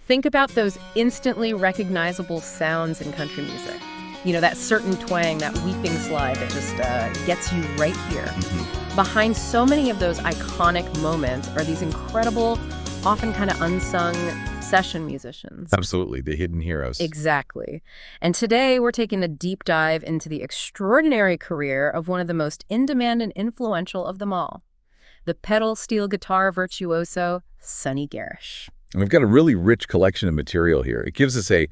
Think about those instantly recognizable sounds in country music. You know, that certain twang, that weeping slide that just gets you right here. Mm-hmm. Behind so many of those iconic moments are these incredible, often kind of unsung session musicians. Absolutely, the hidden heroes. Exactly. And today we're taking a deep dive into the extraordinary career of one of the most in-demand and influential of them all, the pedal steel guitar virtuoso, Sonny Garrish. And we've got a really rich collection of material here. It gives us a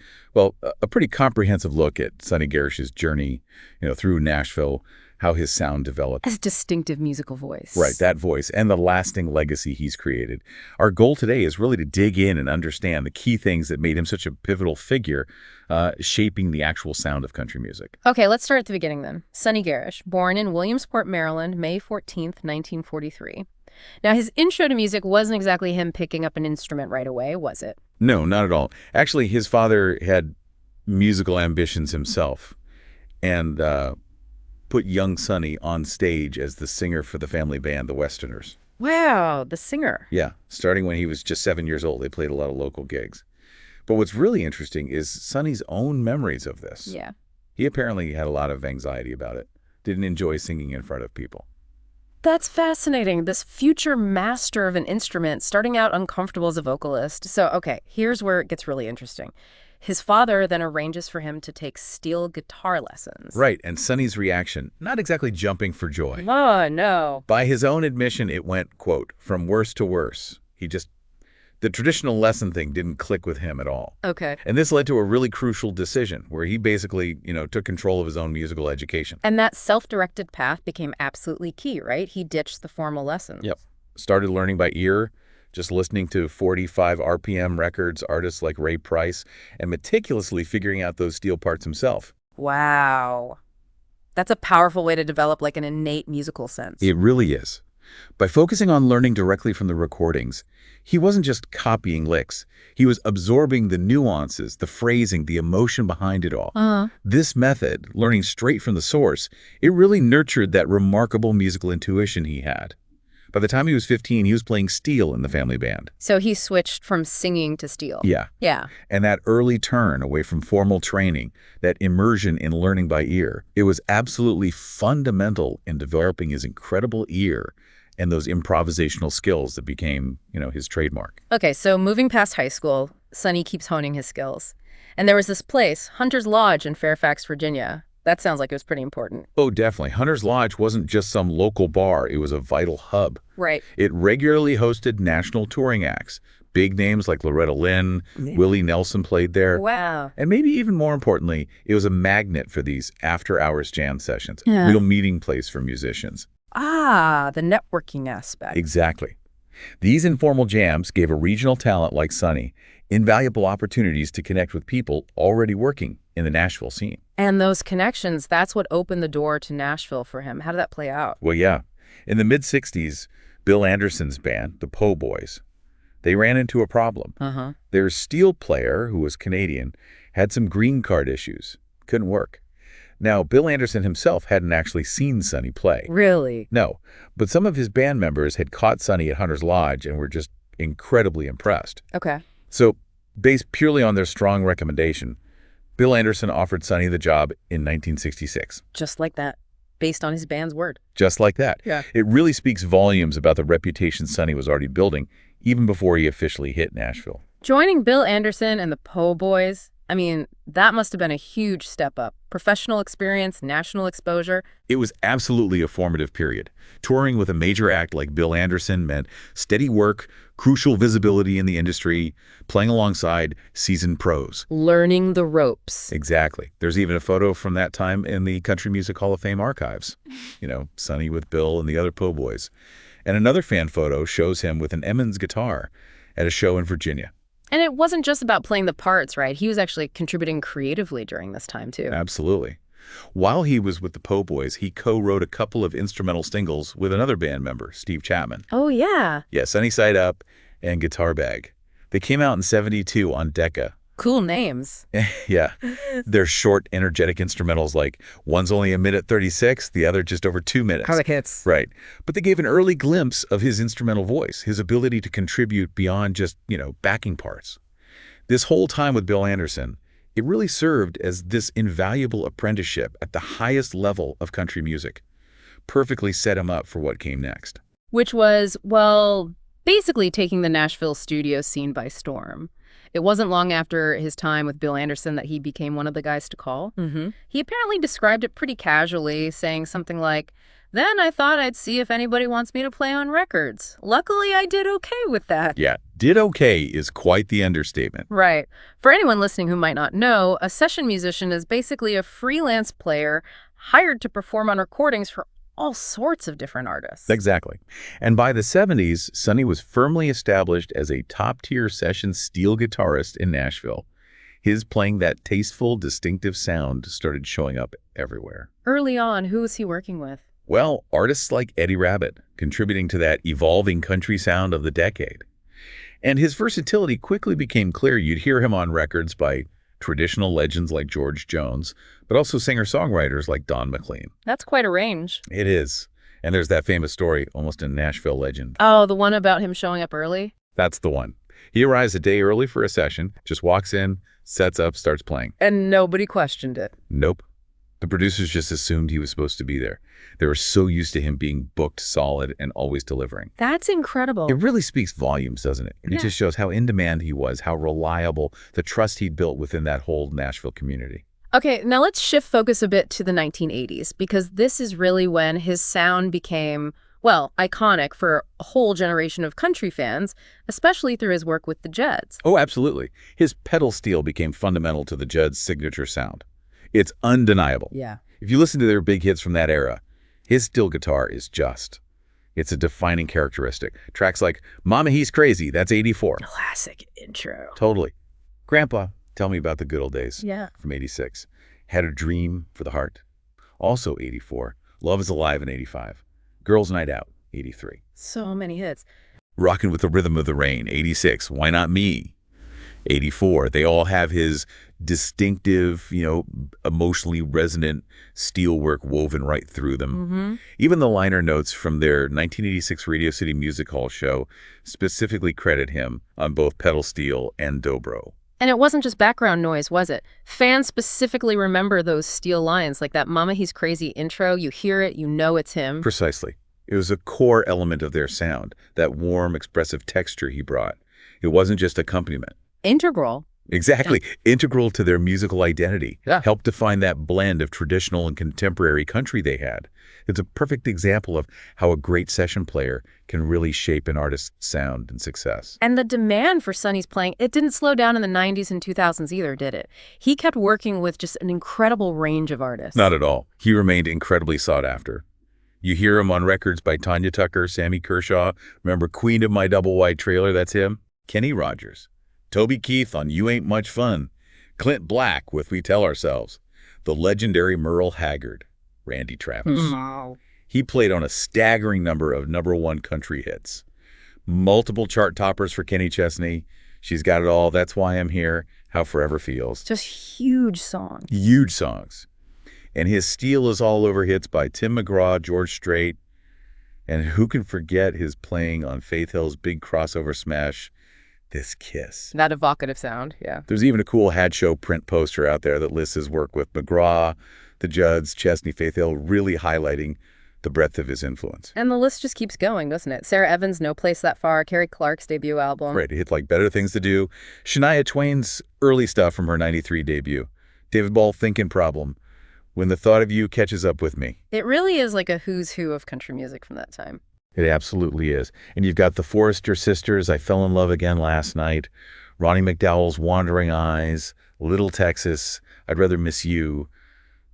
pretty comprehensive look at Sonny Garish's journey, through Nashville, how his sound developed. His distinctive musical voice. Right, that voice, and the lasting legacy he's created. Our goal today is really to dig in and understand the key things that made him such a pivotal figure, shaping the actual sound of country music. Okay, let's start at the beginning then. Sonny Garrish, born in Williamsport, Maryland, May 14th, 1943. Now, his intro to music wasn't exactly him picking up an instrument right away, was it? No, not at all. Actually, his father had musical ambitions himself and put young Sonny on stage as the singer for the family band, the Westerners. Wow, the singer. Yeah, starting when he was just 7 years old. They played a lot of local gigs. But what's really interesting is Sonny's own memories of this. Yeah. He apparently had a lot of anxiety about it, didn't enjoy singing in front of people. That's fascinating. This future master of an instrument starting out uncomfortable as a vocalist. So, okay, here's where it gets really interesting. His father then arranges for him to take steel guitar lessons. Right, and Sonny's reaction, not exactly jumping for joy. Oh, no. By his own admission, it went, quote, from worse to worse. The traditional lesson thing didn't click with him at all. Okay. And this led to a really crucial decision where he basically, took control of his own musical education. And that self-directed path became absolutely key, right? He ditched the formal lessons. Yep. Started learning by ear, just listening to 45 RPM records, artists like Ray Price, and meticulously figuring out those steel parts himself. Wow. That's a powerful way to develop like an innate musical sense. It really is. By focusing on learning directly from the recordings, he wasn't just copying licks. He was absorbing the nuances, the phrasing, the emotion behind it all. This method, learning straight from the source, it really nurtured that remarkable musical intuition he had. By the time he was 15, he was playing steel in the family band. So he switched from singing to steel. Yeah. Yeah. And that early turn away from formal training, that immersion in learning by ear, it was absolutely fundamental in developing his incredible ear and those improvisational skills that became, his trademark. Okay, so moving past high school, Sonny keeps honing his skills. And there was this place, Hunter's Lodge in Fairfax, Virginia. That sounds like it was pretty important. Oh, definitely. Hunter's Lodge wasn't just some local bar. It was a vital hub. Right. It regularly hosted national touring acts. Big names like Loretta Lynn, Willie Nelson played there. Wow. And maybe even more importantly, it was a magnet for these after-hours jam sessions, Yeah. real meeting place for musicians. Ah, the networking aspect. Exactly. These informal jams gave a regional talent like Sonny invaluable opportunities to connect with people already working in the Nashville scene. And those connections, that's what opened the door to Nashville for him. How did that play out? Well, yeah. In the mid-'60s, Bill Anderson's band, the Po' Boys, they ran into a problem. Their steel player, who was Canadian, had some green card issues. Couldn't work. Now, Bill Anderson himself hadn't actually seen Sonny play. Really? No, but some of his band members had caught Sonny at Hunter's Lodge and were just incredibly impressed. Okay. So, based purely on their strong recommendation, Bill Anderson offered Sonny the job in 1966. Just like that, based on his band's word. Just like that. Yeah. It really speaks volumes about the reputation Sonny was already building, even before he officially hit Nashville. Joining Bill Anderson and the Po' Boys, that must have been a huge step up. Professional experience, national exposure. It was absolutely a formative period. Touring with a major act like Bill Anderson meant steady work, crucial visibility in the industry, playing alongside seasoned pros. Learning the ropes. Exactly. There's even a photo from that time in the Country Music Hall of Fame archives. Sonny with Bill and the other Po' Boys. And another fan photo shows him with an Emmons guitar at a show in Virginia. And it wasn't just about playing the parts, right? He was actually contributing creatively during this time, too. Absolutely. While he was with the Po' Boys, he co-wrote a couple of instrumental singles with another band member, Steve Chapman. Oh, yeah. Yeah, Sunny Side Up and Guitar Bag. They came out in '72 on Decca. Cool names. Yeah. They're short, energetic instrumentals like one's only 1:36, the other just over 2 minutes. Classic hits. Right. But they gave an early glimpse of his instrumental voice, his ability to contribute beyond just, backing parts. This whole time with Bill Anderson, it really served as this invaluable apprenticeship at the highest level of country music. Perfectly set him up for what came next. Which was, well, basically taking the Nashville studio scene by storm. It wasn't long after his time with Bill Anderson that he became one of the guys to call. He apparently described it pretty casually, saying something like, "Then I thought I'd see if anybody wants me to play on records. Luckily, I did okay with that." Yeah, did okay is quite the understatement. Right. For anyone listening who might not know, a session musician is basically a freelance player hired to perform on recordings for all sorts of different artists. Exactly. And by the 70s, Sonny was firmly established as a top-tier session steel guitarist in Nashville. His playing that tasteful, distinctive sound started showing up everywhere. Early on, who was he working with? Well, artists like Eddie Rabbitt, contributing to that evolving country sound of the decade. And his versatility quickly became clear. You'd hear him on records by traditional legends like George Jones, but also singer-songwriters like Don McLean. That's quite a range. It is. And there's that famous story, almost a Nashville legend. Oh, the one about him showing up early? That's the one. He arrives a day early for a session, just walks in, sets up, starts playing. And nobody questioned it. Nope. The producers just assumed he was supposed to be there. They were so used to him being booked solid and always delivering. That's incredible. It really speaks volumes, doesn't it? And Yeah. It just shows how in demand he was, how reliable, the trust he'd built within that whole Nashville community. Okay, now let's shift focus a bit to the 1980s, because this is really when his sound became, well, iconic for a whole generation of country fans, especially through his work with the Judds. Oh, absolutely. His pedal steel became fundamental to the Judds' signature sound. It's undeniable. Yeah. If you listen to their big hits from that era, his steel guitar is just. It's a defining characteristic. Tracks like Mama He's Crazy, that's 84. Classic intro. Totally. Grandpa, Tell Me About the Good Old Days, Yeah. from 86. Had a Dream for the Heart, also 84. Love is Alive in 85. Girls Night Out, 83. So many hits. Rockin' with the Rhythm of the Rain, 86. Why Not Me, 84. They all have his distinctive, emotionally resonant steelwork woven right through them. Even the liner notes from their 1986 Radio City Music Hall show specifically credit him on both pedal steel and dobro. And it wasn't just background noise, was it? Fans specifically remember those steel lines, like that Mama He's Crazy intro. You hear it, you know it's him. Precisely. It was a core element of their sound, that warm, expressive texture he brought. It wasn't just accompaniment. Integral. Exactly. Integral to their musical identity. Yeah. Helped define that blend of traditional and contemporary country they had. It's a perfect example of how a great session player can really shape an artist's sound and success. And the demand for Sonny's playing, it didn't slow down in the 90s and 2000s either, did it? He kept working with just an incredible range of artists. Not at all. He remained incredibly sought after. You hear him on records by Tanya Tucker, Sammy Kershaw. Remember Queen of My Double Wide Trailer? That's him. Kenny Rogers. Toby Keith on You Ain't Much Fun. Clint Black with We Tell Ourselves. The legendary Merle Haggard. Randy Travis. He played on a staggering number of #1 country hits. Multiple chart toppers for Kenny Chesney. She's Got It All, That's Why I'm Here, How Forever Feels. Just huge songs. Huge songs. And his steel is all over hits by Tim McGraw, George Strait, and who can forget his playing on Faith Hill's big crossover smash, This Kiss. That evocative sound, yeah. There's even a cool Had Show print poster out there that lists his work with McGraw, the Judds, Chesney, Faith Hill, really highlighting the breadth of his influence. And the list just keeps going, doesn't it? Sarah Evans' No Place That Far, Carrie Clark's debut album. Right, hits like Better Things to Do, Shania Twain's early stuff from her 93 debut, David Ball, Thinkin' Problem, When the Thought of You Catches Up With Me. It really is like a who's who of country music from that time. It absolutely is. And you've got the Forrester Sisters, I Fell in Love Again Last Night, Ronnie McDowell's Wandering Eyes, Little Texas, I'd Rather Miss You,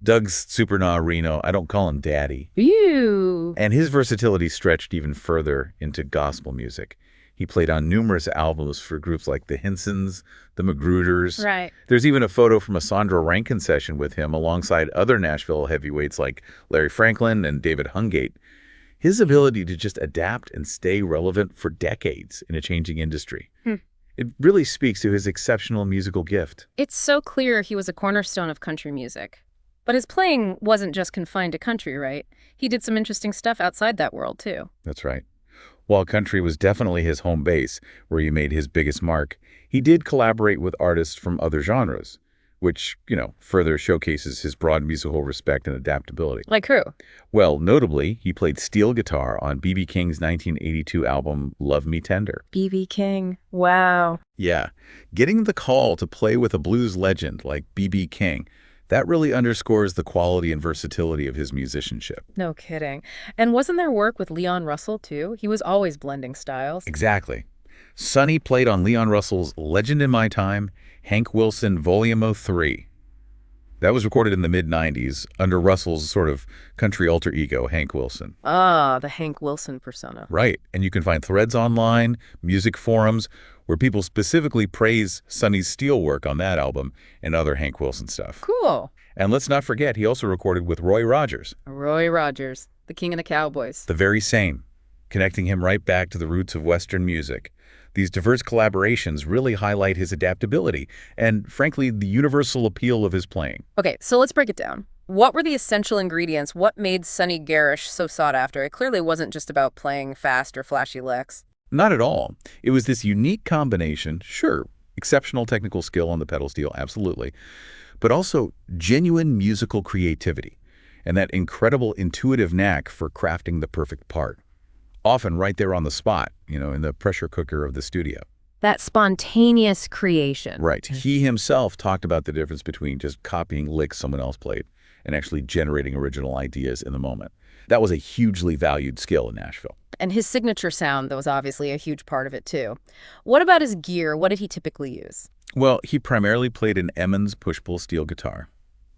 Doug's Supernaw Reno, I Don't Call Him Daddy. Ew. And his versatility stretched even further into gospel music. He played on numerous albums for groups like the Hinsons, the Magrooters. Right. There's even a photo from a Sandra Rankin session with him alongside other Nashville heavyweights like Larry Franklin and David Hungate. His ability to just adapt and stay relevant for decades in a changing industry. It really speaks to his exceptional musical gift. It's so clear he was a cornerstone of country music. But his playing wasn't just confined to country, right? He did some interesting stuff outside that world, too. That's right. While country was definitely his home base, where he made his biggest mark, he did collaborate with artists from other genres, which, further showcases his broad musical respect and adaptability. Like who? Well, notably, he played steel guitar on B.B. King's 1982 album Love Me Tender. B.B. King. Wow. Yeah, getting the call to play with a blues legend like B.B. King, that really underscores the quality and versatility of his musicianship. No kidding. And wasn't there work with Leon Russell, too? He was always blending styles. Exactly. Sonny played on Leon Russell's Legend in My Time, Hank Wilson Volume 3. That was recorded in the mid-90s under Russell's sort of country alter ego, Hank Wilson. Ah, the Hank Wilson persona. Right, and you can find threads online, music forums, where people specifically praise Sonny's steel work on that album and other Hank Wilson stuff. Cool. And let's not forget, he also recorded with Roy Rogers. Roy Rogers, the king of the cowboys. The very same, connecting him right back to the roots of Western music. These diverse collaborations really highlight his adaptability and, frankly, the universal appeal of his playing. Okay, so let's break it down. What were the essential ingredients? What made Sonny Garrish so sought after? It clearly wasn't just about playing fast or flashy licks. Not at all. It was this unique combination, sure, exceptional technical skill on the pedal steel, absolutely, but also genuine musical creativity and that incredible intuitive knack for crafting the perfect part. Often right there on the spot, in the pressure cooker of the studio. That spontaneous creation. Right. He himself talked about the difference between just copying licks someone else played and actually generating original ideas in the moment. That was a hugely valued skill in Nashville. And his signature sound, that was obviously a huge part of it, too. What about his gear? What did he typically use? Well, he primarily played an Emmons push-pull steel guitar,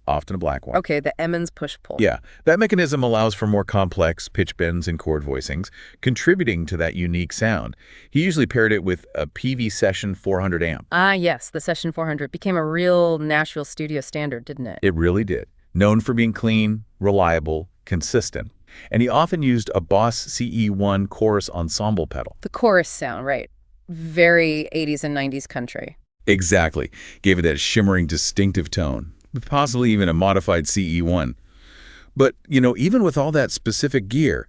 often a black one. Okay, the Emmons push-pull. Yeah, that mechanism allows for more complex pitch bends and chord voicings, contributing to that unique sound. He usually paired it with a PV Session 400 amp. Ah, yes, the Session 400 became a real Nashville studio standard, didn't it? It really did. Known for being clean, reliable, consistent. And he often used a Boss CE1 chorus ensemble pedal. The chorus sound, right. Very 80s and 90s country. Exactly. Gave it that shimmering, distinctive tone. Possibly even a modified CE1. But, even with all that specific gear,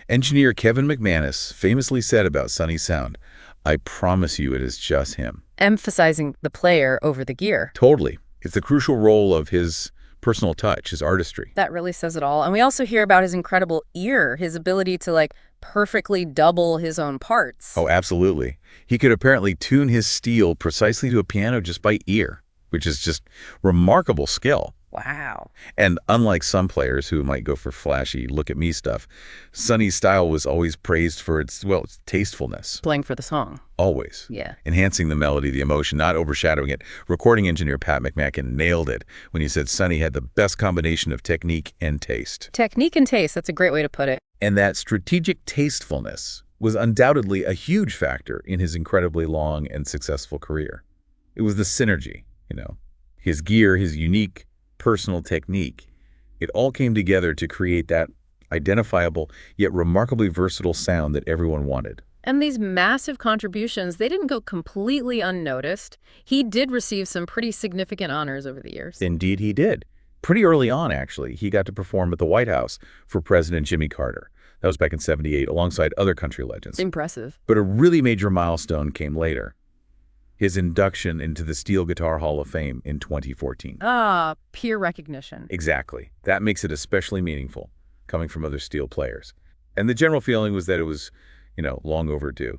engineer Kevin McManus famously said about Sonny's sound, "I promise you it is just him." Emphasizing the player over the gear. Totally. It's the crucial role of his personal touch, his artistry. That really says it all. And we also hear about his incredible ear, his ability to, perfectly double his own parts. Oh, absolutely. He could apparently tune his steel precisely to a piano just by ear, which is just remarkable skill. Wow. And unlike some players who might go for flashy, look-at-me stuff, Sonny's style was always praised for its tastefulness. Playing for the song. Always. Yeah. Enhancing the melody, the emotion, not overshadowing it. Recording engineer Pat McMacken nailed it when he said Sonny had the best combination of technique and taste. Technique and taste, that's a great way to put it. And that strategic tastefulness was undoubtedly a huge factor in his incredibly long and successful career. It was the synergy, his gear, his unique personal technique. It all came together to create that identifiable yet remarkably versatile sound that everyone wanted. And these massive contributions, they didn't go completely unnoticed. He did receive some pretty significant honors over the years. Indeed he did. Pretty early on, actually, he got to perform at the White House for President Jimmy Carter. That was back in '78, alongside other country legends. Impressive. But a really major milestone came later. His induction into the Steel Guitar Hall of Fame in 2014. Ah, peer recognition. Exactly. That makes it especially meaningful, coming from other steel players. And the general feeling was that it was, long overdue.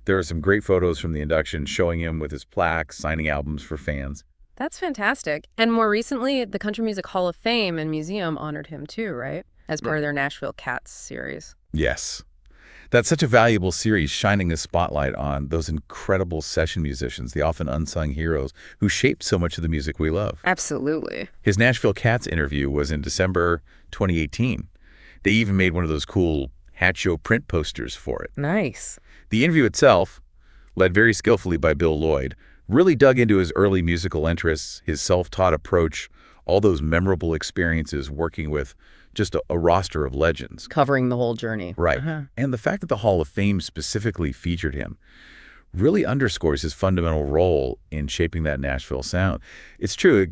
There are some great photos from the induction showing him with his plaques, signing albums for fans. That's fantastic. And more recently, the Country Music Hall of Fame and Museum honored him too, right? As part of their Nashville Cats series. Yes. That's such a valuable series, shining a spotlight on those incredible session musicians, the often unsung heroes who shaped so much of the music we love. Absolutely. His Nashville Cats interview was in December 2018. They even made one of those cool Hat Show print posters for it. Nice. The interview itself, led very skillfully by Bill Lloyd, really dug into his early musical interests, his self-taught approach, all those memorable experiences working with just a roster of legends. Covering the whole journey. Right. And the fact that the Hall of Fame specifically featured him really underscores his fundamental role in shaping that Nashville sound. It's true,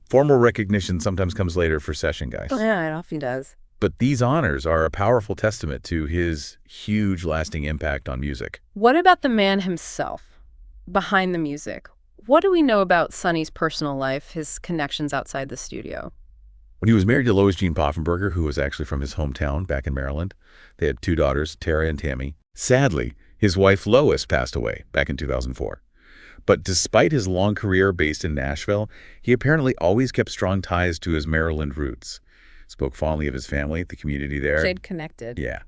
formal recognition sometimes comes later for session guys. Yeah, it often does. But these honors are a powerful testament to his huge lasting impact on music. What about the man himself? behind the music. What do we know about Sonny's personal life, his connections outside the studio? When he was married to Lois Jean Poffenberger, who was actually from his hometown back in Maryland, they had 2 daughters, Tara and Tammy. Sadly, his wife Lois passed away back in 2004. But despite his long career based in Nashville, he apparently always kept strong ties to his Maryland roots. Spoke fondly of his family, the community there. Stayed connected. Yeah.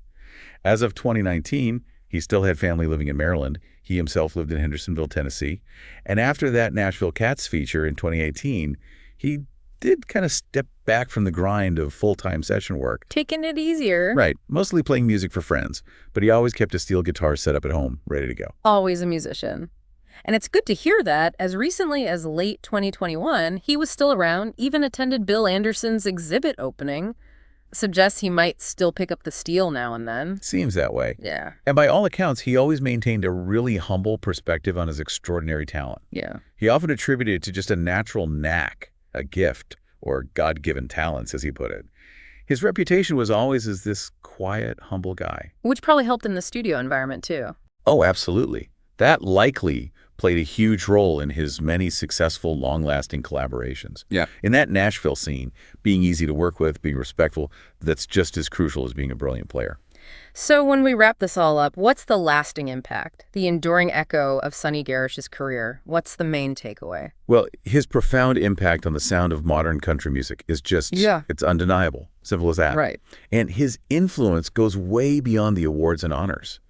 As of 2019, he still had family living in Maryland. He himself lived in Hendersonville, Tennessee. And after that Nashville Cats feature in 2018, he did kind of step back from the grind of full-time session work. Taking it easier. Right. Mostly playing music for friends. But he always kept a steel guitar set up at home, ready to go. Always a musician. And it's good to hear that as recently as late 2021, he was still around, even attended Bill Anderson's exhibit opening. Suggests he might still pick up the steel now and then. Seems that way. Yeah. And by all accounts, he always maintained a really humble perspective on his extraordinary talent. Yeah. He often attributed it to just a natural knack, a gift, or God-given talents, as he put it. His reputation was always as this quiet, humble guy. Which probably helped in the studio environment, too. Oh, absolutely. That likely played a huge role in his many successful, long-lasting collaborations. Yeah. In that Nashville scene, being easy to work with, being respectful, that's just as crucial as being a brilliant player. So when we wrap this all up, what's the lasting impact, the enduring echo of Sonny Garrish's career? What's the main takeaway? Well, his profound impact on the sound of modern country music is just, it's undeniable. Simple as that. Right. And his influence goes way beyond the awards and honors.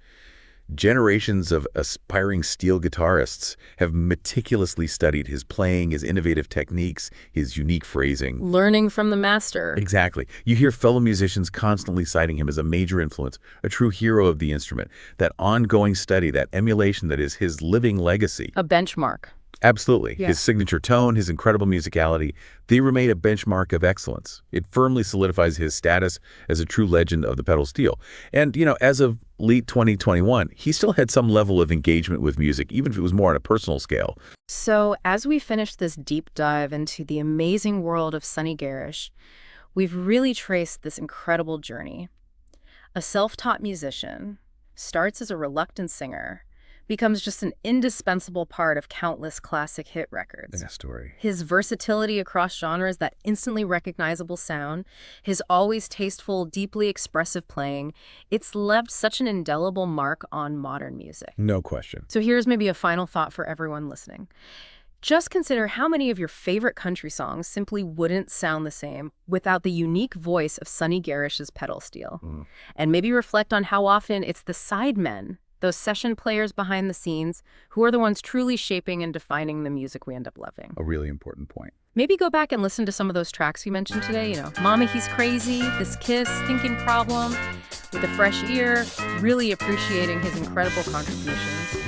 Generations of aspiring steel guitarists have meticulously studied his playing, his innovative techniques, his unique phrasing. Learning from the master. Exactly. You hear fellow musicians constantly citing him as a major influence, a true hero of the instrument, that ongoing study, that emulation that is his living legacy. A benchmark. Absolutely. Yeah. His signature tone, his incredible musicality, they remain a benchmark of excellence. It firmly solidifies his status as a true legend of the pedal steel. And, as of late 2021, he still had some level of engagement with music, even if it was more on a personal scale. So as we finish this deep dive into the amazing world of Sonny Garrish, we've really traced this incredible journey. A self-taught musician, starts as a reluctant singer, becomes just an indispensable part of countless classic hit records. In a story. His versatility across genres, that instantly recognizable sound, his always tasteful, deeply expressive playing, it's left such an indelible mark on modern music. No question. So here's maybe a final thought for everyone listening. Just consider how many of your favorite country songs simply wouldn't sound the same without the unique voice of Sonny Garrish's pedal steel. And maybe reflect on how often it's the sidemen, those session players behind the scenes, who are the ones truly shaping and defining the music we end up loving. A really important point. Maybe go back and listen to some of those tracks you mentioned today, Mama He's Crazy, This Kiss, Thinking Problem, with a fresh ear, really appreciating his incredible contributions.